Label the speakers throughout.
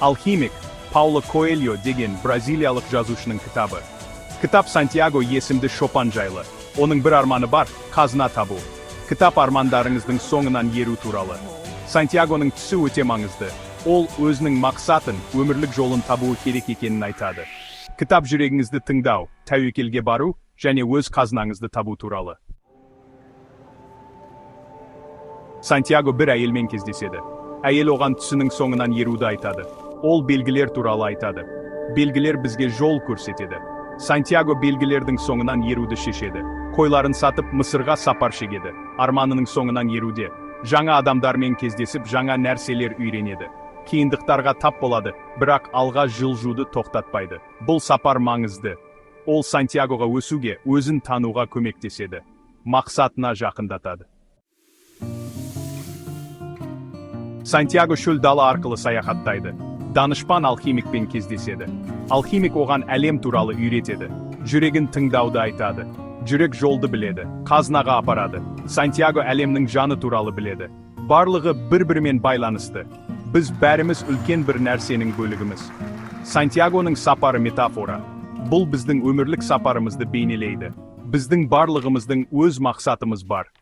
Speaker 1: Алхимик Пауло Коэльо деген бразилиялық жазушының кітабы. Кітап Сантьяго есімді шопан жайлы. Оның бір арманы бар, қазына табу. Кітап армандарыңыздың соңынан еру туралы. Сантьягоның түсі өте маңызды. Ол өзінің мақсатын, өмірлік жолын табуы керек екенін айтады. Кітап жүрегіңізді тыңдау, тәуекелге бару және өз қазынаңызды табу туралы. Сантьяго бір әйелмен кездеседі. Әйел оған түсінің соңынан еруді айтады. Ол белгілер туралы айтады. Белгілер бізге жол көрсетеді. Сантьяго белгілердің соңынан еруді шешеді. Қойларын сатып Мысырға сапар шегеді. Арманының соңынан еруде. Жаңа адамдармен кездесіп, жаңа нәрселер үйренеді. Қиындықтарға тап болады, бірақ алға жылжуды тоқтатпайды. Бұл сапар маңызды. Ол Сантьягоға өсуге, өзін тануға көмектеседі. Мақсатына жақындатады. Сантьяго шөл дала арқылы саяхаттайды. Данышпан алхимикпен кездеседі. Алхимик оған әлем туралы үйретеді. Жүрегін тыңдауды айтады. Жүрек жолды біледі, қазынаға апарады. Сантьяго әлемнің жаны туралы біледі. Барлығы бір-бірімен байланысты. Біз бәріміз үлкен бір нәрсенің бөлігіміз. Сантьягоның сапары метафора. Бұл біздің өмірлік сапарымызды бейнелейді. Біздің барлығымыздың өз мақсатымыз бар.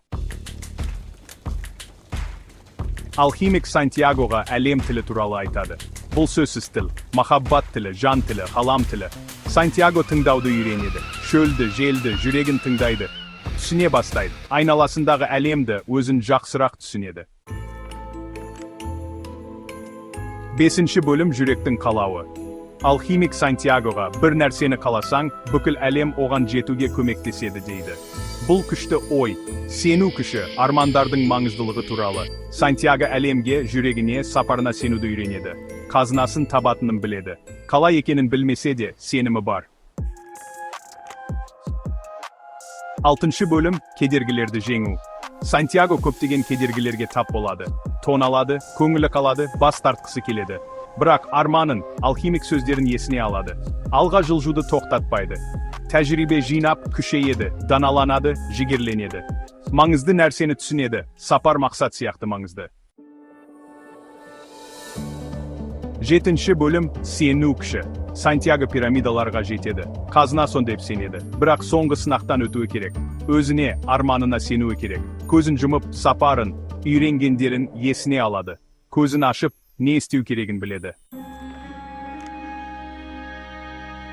Speaker 1: Алхимик Сантьягоға әлем тілі туралы айтады. Бұл сөзсіз тіл, махаббат тілі, жан тілі, ғалам тілі. Сантьяго тыңдауды үйренеді. Шөлді, желді, жүрегін тыңдайды. Түсіне бастайды. Айналасындағы әлемді өзін жақсырақ түсінеді. 5-ші бөлім жүректің қалауы. Алхимик Сантьягоға бір нәрсені қаласаң, бүкіл әлем оған жетуге көмектеседі дейді. Бұл күшті ой, сену күші, армандардың маңыздылығы туралы. Сантьяго әлемге, жүрегіне, сапарына сенуді үйренеді. Қазынасын табатынын біледі. Қалай екенін білмесе де, сенімі бар. 6-ші бөлім кедергілерді жеңу. Сантьяго көптеген кедергілерге тап болады. Тоналады, көңілі қалады, бас тартқысы келеді. Бірақ арманын, алхимик сөздерін есіне алады. Алға жылжуды тоқтатпайды. Тәжірибе жинап, күшейеді, даналанады, жігерленеді. Маңызды нәрсені түсінеді, сапар мақсат сияқты маңызды. 7-ші бөлім сену күші. Сантьяго пирамидаларға жетеді. Қазына сон деп сенеді. Бірақ соңғы сынақтан өтуі керек. Өзіне, арманына сенуі керек. Көзін жұмып, сапарын, үйренгендерін есіне алады. Көзін ашып, не істеу керегін біледі.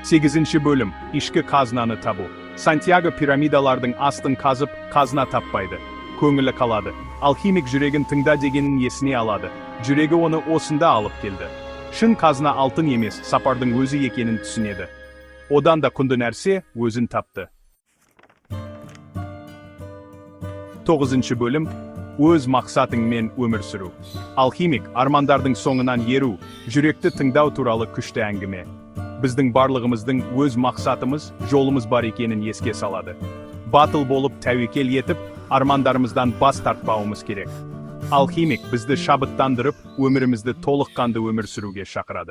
Speaker 1: 8-ші бөлім ішкі қазынаны табу. Сантьяго пирамидалардың астын қазып, қазына таппайды. Көңілі қалады. Алхимик жүрегін тыңда дегенін есіне алады. Жүрегі оны осында алып келді. Шын қазына алтын емес, сапардың өзі екенін түсінеді. Одан да құнды нәрсе өзін тапты. 9-ші бөлім өз мақсатыңмен өмір сүру. Алхимик армандардың соңынан еру, жүректі тыңдау туралы күшті әңгіме. Біздің барлығымыздың өз мақсатымыз, жолымыз бар екенін еске салады. Батыл болып тәуекел етіп, армандарымыздан бас тартпауымыз керек. Алхимик бізді шабыттандырып, өмірімізді толыққанды өмір сүруге шақырады.